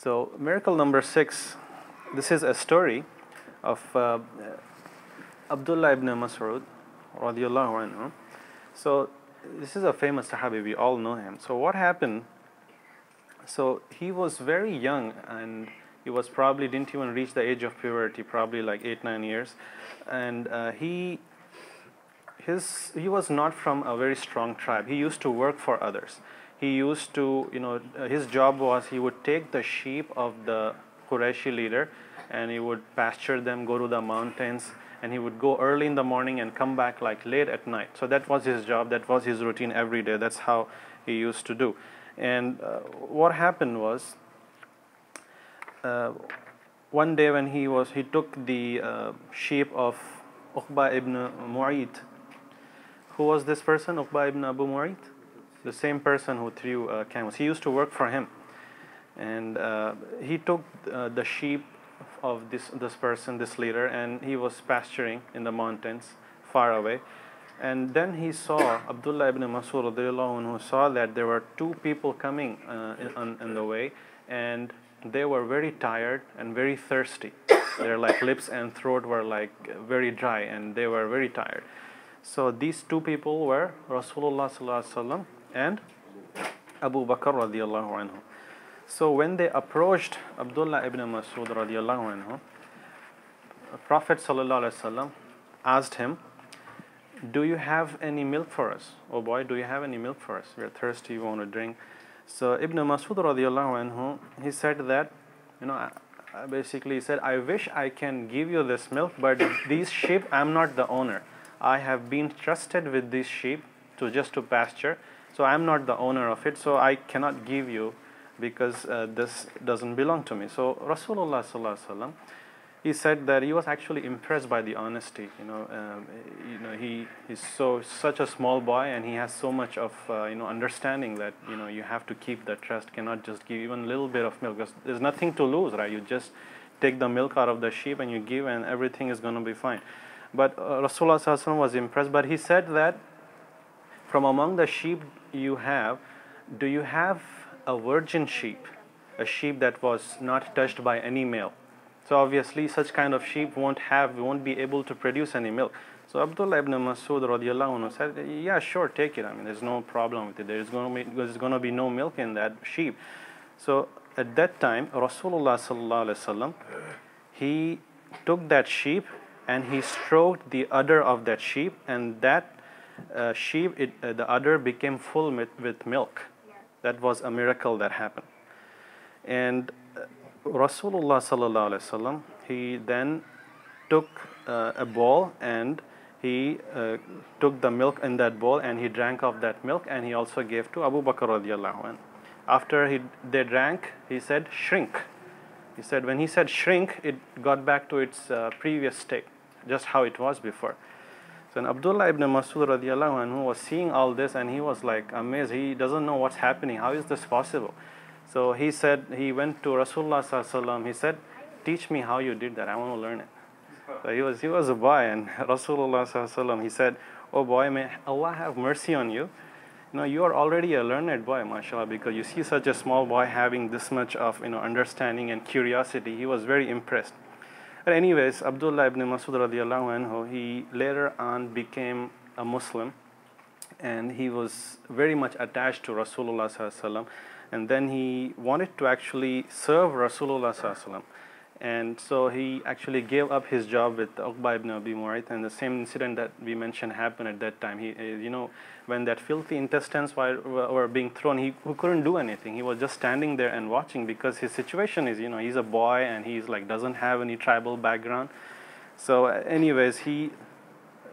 So miracle number 6, this is a story of Abdullah ibn Masood radiallahu anhu. So this is a famous Sahabi, we all know him. So what happened? So he was very young, and he was probably didn't even reach the age of puberty, probably like 8-9 years, and he was not from a very strong tribe. He used to work for others. He used to, his job was he would take the sheep of the Qurayshi leader and he would pasture them, go to the mountains, and he would go early in the morning and come back like late at night. So that was his job, that was his routine every day. That's how he used to do. And what happened was, one day when he took the sheep of Uqba ibn Mu'ayt. Who was this person, Uqba ibn Abu Mu'ayt? The same person who threw camels. He used to work for him, and he took the sheep of this person, this leader, and he was pasturing in the mountains far away. And then he saw Abdullah ibn Masood who saw that there were two people coming in the way, and they were very tired and very thirsty. Their lips and throat were very dry, and they were very tired. So these two people were Rasulullah Sallallahu Alaihi Wasallam and Abu Bakr radiallahu anhu. So when they approached Abdullah ibn Masood radiallahu anhu, Prophet Sallallahu Alaihi Wasallam asked him, "Do you have any milk for us? Oh boy, do you have any milk for us? We're thirsty, we want to drink." So Ibn Masood radiallahu anhu, he said that, basically he said, "I wish I can give you this milk, but these sheep, I'm not the owner. I have been trusted with these sheep to pasture, so I'm not the owner of it, so I cannot give you because this doesn't belong to me." So Rasulullah Sallallahu Alaihi Wasallam, he said that he was actually impressed by the honesty. He's such a small boy, and he has so much of understanding that you have to keep the trust, cannot just give even a little bit of milk, because there's nothing to lose, right? You just take the milk out of the sheep and you give, and everything is going to be fine. But Rasulullah Sallallahu Alaihi Wasallam was impressed, but he said that, "From among the sheep you have, do you have a virgin sheep, a sheep that was not touched by any male?" So obviously such kind of sheep won't be able to produce any milk. So Abdullah ibn Masood radiallahu anhu said, "Yeah, sure, take it. I mean, there's no problem with it. There's going to be no milk in that sheep." So at that time, Rasulullah Sallallahu Alaihi Wasallam, he took that sheep and he stroked the udder of that sheep, and that sheep, the udder became full with milk. That was a miracle that happened. And Rasulullah Sallallahu Alaihi Wasallam, he then took a bowl, and he took the milk in that bowl and he drank of that milk, and he also gave to Abu Bakr radiallahu anhu. After they drank, he said, "Shrink." He said, when he said shrink, it got back to its previous state, just how it was before. So Abdullah ibn Masood radiallahu anhu was seeing all this, and he was amazed. He doesn't know what's happening. How is this possible? So he said, he went to Rasulullah Sallallahu Alaihi Wasallam. He said, "Teach me how you did that. I want to learn it." So he was a boy, and Rasulullah Sallallahu Alaihi Wasallam, he said, "Oh boy, may Allah have mercy on you. You are already a learned boy, mashallah, because you see such a small boy having this much of understanding and curiosity." He was very impressed. But anyways, Abdullah ibn Masood radiallahu anhu, he later on became a Muslim, and he was very much attached to Rasulullah Sallallahu Alaihi Wasallam. And then he wanted to actually serve Rasulullah Sallallahu Alaihi Wasallam. And so he actually gave up his job with Uqba ibn Abi Mu'ayt, and the same incident that we mentioned happened at that time. He, when that filthy intestines were being thrown, he couldn't do anything. He was just standing there and watching, because his situation is, he's a boy, and he's doesn't have any tribal background. So anyways, he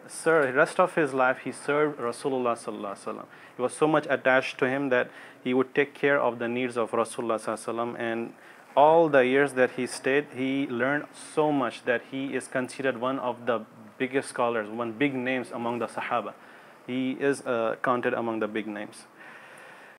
served, the rest of his life he served Rasulullah Sallallahu Alaihi Wasallam. He was so much attached to him that he would take care of the needs of Rasulullah Sallallahu Alaihi Wasallam, and all the years that he stayed, he learned so much that he is considered one of the biggest scholars, one big names among the Sahaba. He is counted among the big names.